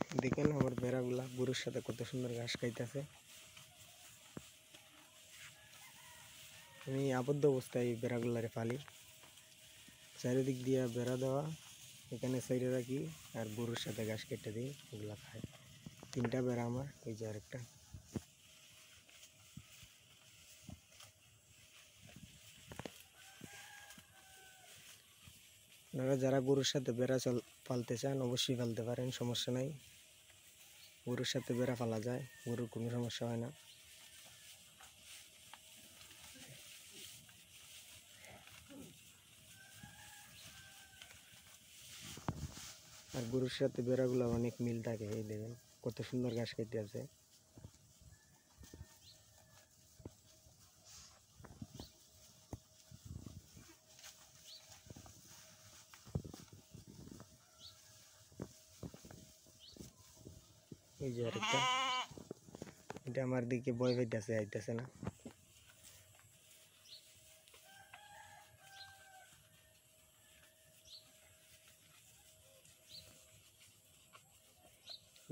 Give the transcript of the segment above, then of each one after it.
দেখেন আমার বেড়াগুলা গরুর সাথে কত সুন্দর ঘাস খাইতেছে। আমি আবদ্ধ অবস্থায় এই বেড়াগুলারে পালি, চারিদিক দিয়ে বেড়া দেওয়া, এখানে সাইডে রাখি আর গরুর সাথে ঘাস কেটে দিই, ওগুলা খায়। 3টা বেড়া আমার, ওই যে আরেকটা। আপনারা যারা গরুর সাথে বেড়া পালতে চান অবশ্যই পালতে পারেন, সমস্যা নাই। গরুর সাথে বেড়া পালা যায়, গরুর কোনো সমস্যা হয় না। আর গরুর সাথে বেড়াগুলো অনেক মিল থাকে, এই দেখেন কত সুন্দর ঘাস খেতে আছে। এই যে আরেকটা, এটা আমার দিকে ভয় পাইতেছে, আইতেছে না।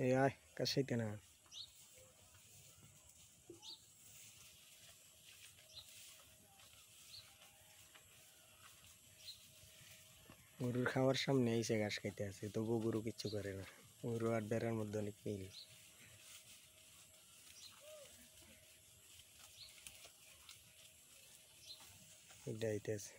এই আয় কাশাইতে না। গরুর খাওয়ার সামনে এসে ঘাস খাইতে আছে, তবুও গরু কিচ্ছু করে না। গরু আর বেড়ার মধ্যে অনেক মিল। এটা আইতেছে।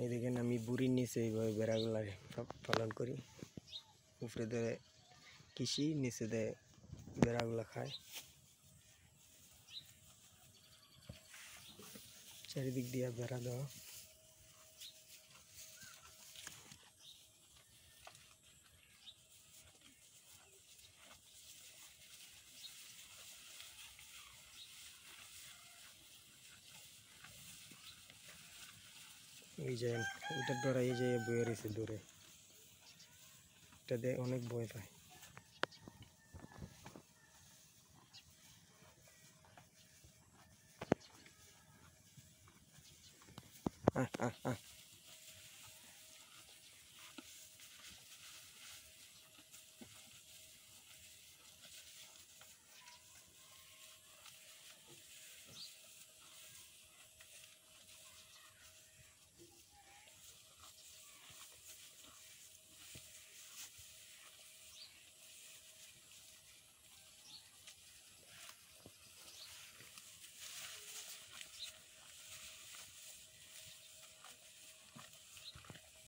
এই দেখেন আমি বুড়ির নিচে এইভাবে বেড়াগুলা পালন করি। উপরে দেয় কৃষি, নিচে দেয় বেড়াগুলা খায়। চারিদিক দিয়ে বেড়া দেওয়া। এই যে ওইটার দ্বারা এই যে বয়ে রয়েছে দূরে, এটা অনেক ভয় পায়। আহ আহ আহ